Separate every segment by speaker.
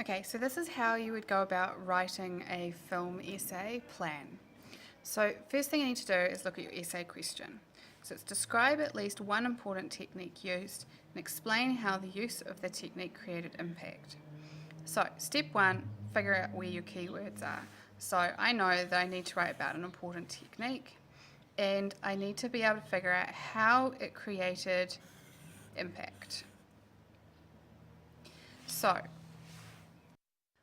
Speaker 1: Okay, so this is how you would go about writing a film essay plan. So first thing you need to do is look at your essay question. So it's describe at least one important technique used and explain how the use of the technique created impact. So step one, figure out where your keywords are. So I know that I need to write about an important technique and I need to be able to figure out how it created impact. So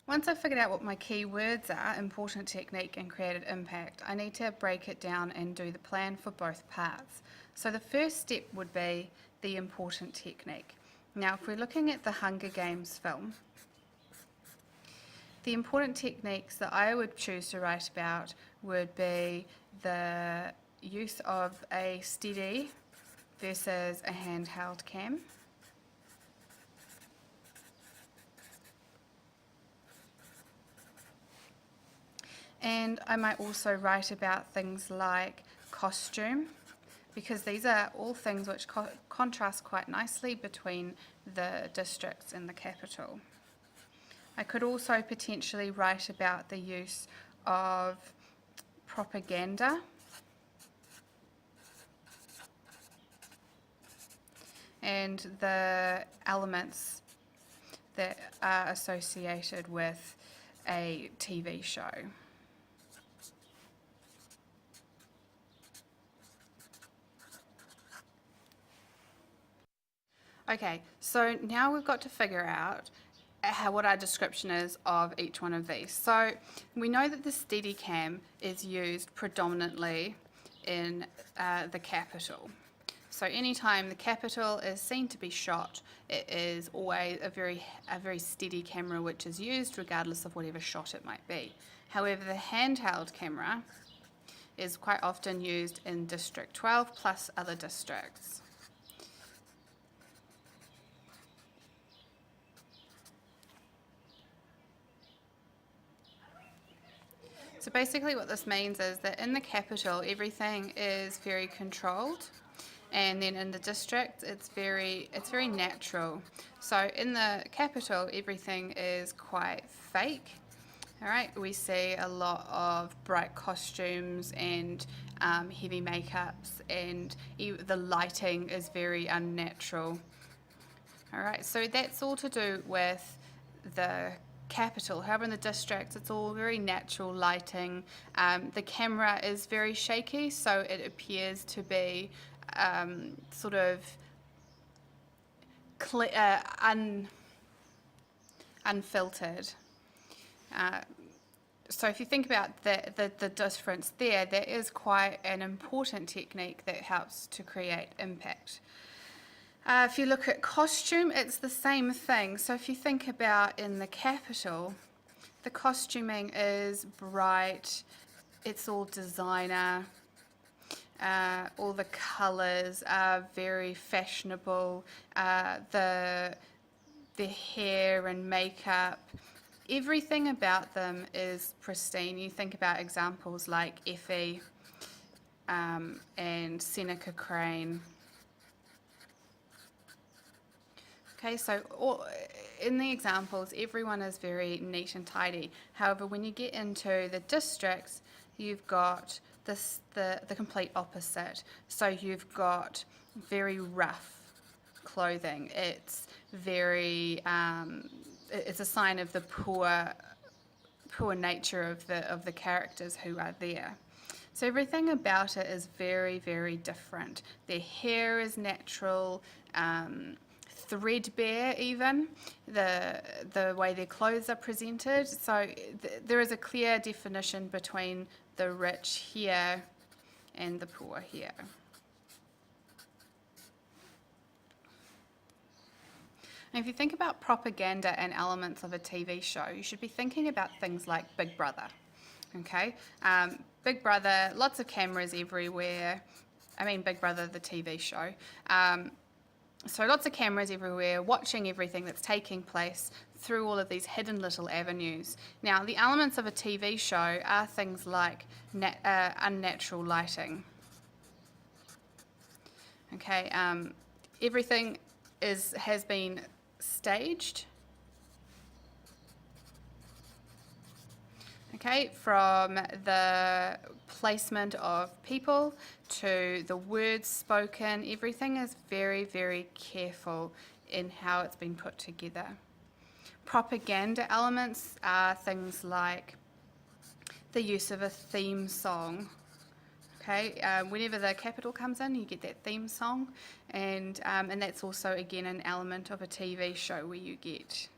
Speaker 1: once I've figured out what my key words are, important technique and created impact, I need to break it down and do the plan for both parts. So the first step would be the important technique. Now if we're looking at the Hunger Games film, the important techniques that I would choose to write about would be the use of a steady versus a handheld cam. And I might also write about things like costume, because these are all things which contrast quite nicely between the districts and the capital. I could also potentially write about the use of propaganda and the elements that are associated with a TV show. Okay, so now we've got to figure out what our description is of each one of these. So we know that the Steadicam is used predominantly in the capital. So anytime the capital is seen to be shot, it is always a very steady camera which is used regardless of whatever shot it might be. However, the handheld camera is quite often used in District 12 plus other districts. So basically what this means is that in the capital everything is very controlled, and then in the district it's very natural. So in the capital everything is quite fake. Alright, we see a lot of bright costumes and heavy makeups, and the lighting is very unnatural. Alright, so that's all to do with the capital. However, in the district, it's all very natural lighting. The camera is very shaky, so it appears to be sort of unfiltered. So if you think about the difference there is quite an important technique that helps to create impact. If you look at costume, it's the same thing. So if you think about in the capital, the costuming is bright, it's all designer, all the colours are very fashionable, the hair and makeup, everything about them is pristine. You think about examples like Effie and Seneca Crane. Okay, so in the examples, everyone is very neat and tidy. However, when you get into the districts, you've got the complete opposite. So you've got very rough clothing. It's very it's a sign of the poor nature of the characters who are there. So everything about it is very, very different. Their hair is natural. Threadbare even, the way their clothes are presented. So there is a clear definition between the rich here and the poor here. And if you think about propaganda and elements of a TV show, you should be thinking about things like Big Brother. Okay, Big Brother, lots of cameras everywhere. I mean Big Brother, the TV show. So lots of cameras everywhere, watching everything that's taking place through all of these hidden little avenues. Now, the elements of a TV show are things like unnatural lighting. Okay, everything has been staged. Okay, from the placement of people to the words spoken, everything is very, very careful in how it's been put together. Propaganda elements are things like the use of a theme song. Okay, whenever the capital comes in, you get that theme song, and that's also again an element of a TV show where you get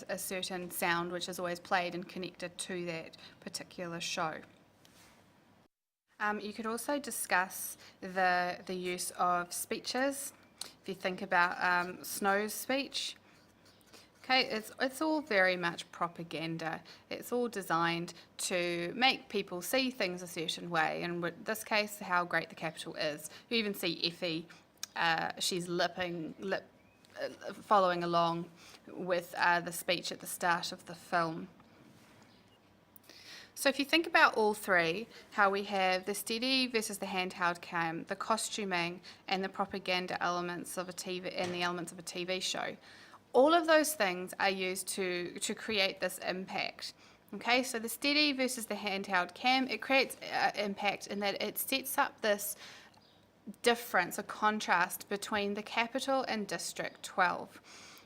Speaker 1: a certain sound which is always played and connected to that particular show. You could also discuss the use of speeches. If you think about Snow's speech, okay, it's all very much propaganda. It's all designed to make people see things a certain way, and in this case, how great the capital is. You even see Effie, she's following along with the speech at the start of the film. So if you think about all three, how we have the steady versus the handheld cam, the costuming, and the propaganda elements of a TV and the elements of a TV show, all of those things are used to create this impact. Okay, so the steady versus the handheld cam, it creates impact in that it sets up this difference, a contrast between the capital and District 12.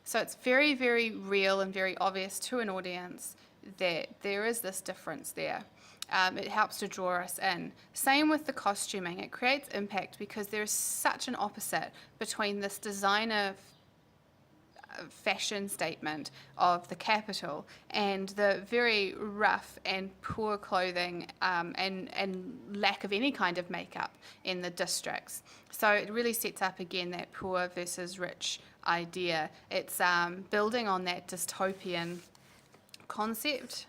Speaker 1: So it's very, very real and very obvious to an audience that there is this difference there. It helps to draw us in. Same with the costuming. It creates impact because there's such an opposite between this designer fashion statement of the capital and the very rough and poor clothing and lack of any kind of makeup in the districts. So it really sets up again that poor versus rich idea. It's building on that dystopian concept.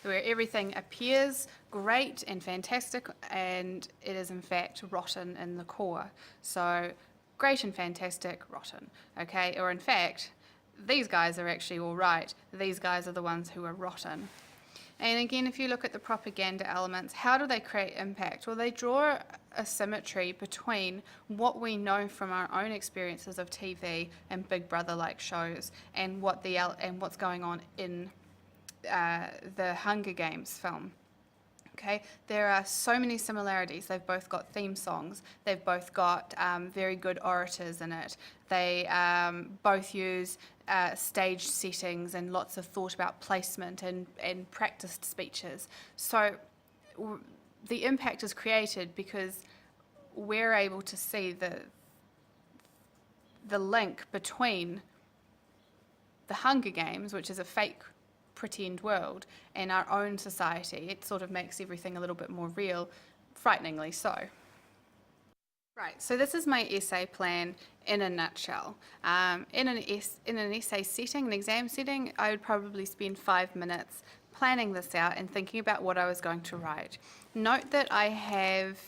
Speaker 1: Where everything appears great and fantastic and it is in fact rotten in the core. So great and fantastic, rotten, okay? Or in fact, these guys are actually all right. These guys are the ones who are rotten. And again, if you look at the propaganda elements, how do they create impact? Well, they draw a symmetry between what we know from our own experiences of TV and Big Brother-like shows and what's going on in the Hunger Games film. Okay, there are so many similarities. They've both got theme songs. They've both got very good orators in it. They both use stage settings and lots of thought about placement and practiced speeches. So the impact is created because we're able to see the link between the Hunger Games, which is a fake pretend world, and our own society. It sort of makes everything a little bit more real, frighteningly so. Right, so this is my essay plan in a nutshell. In an essay setting, an exam setting, I would probably spend 5 minutes planning this out and thinking about what I was going to write. Note that I have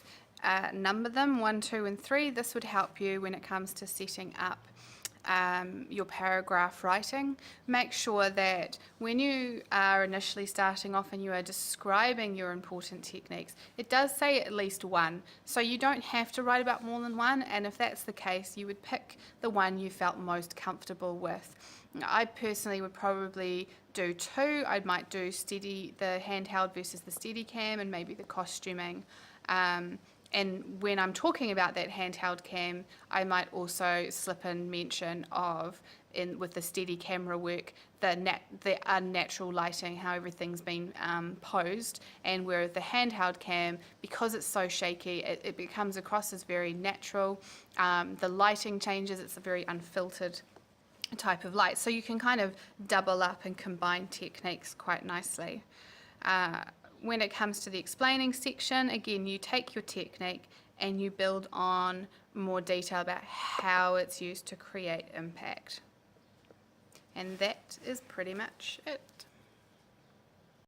Speaker 1: numbered them 1, 2, and 3. This would help you when it comes to setting up your paragraph writing. Make sure that when you are initially starting off and you are describing your important techniques, it does say at least 1, so you don't have to write about more than 1, and if that's the case, you would pick the one you felt most comfortable with. I personally would probably do 2. I might do the handheld versus the Steadicam and maybe the costuming. And when I'm talking about that handheld cam, I might also slip in mention of, with the steady camera work, the unnatural lighting, how everything's been posed, and where the handheld cam, because it's so shaky, it becomes across as very natural. The lighting changes, it's a very unfiltered type of light. So you can kind of double up and combine techniques quite nicely. When it comes to the explaining section, again, you take your technique and you build on more detail about how it's used to create impact. And that is pretty much it.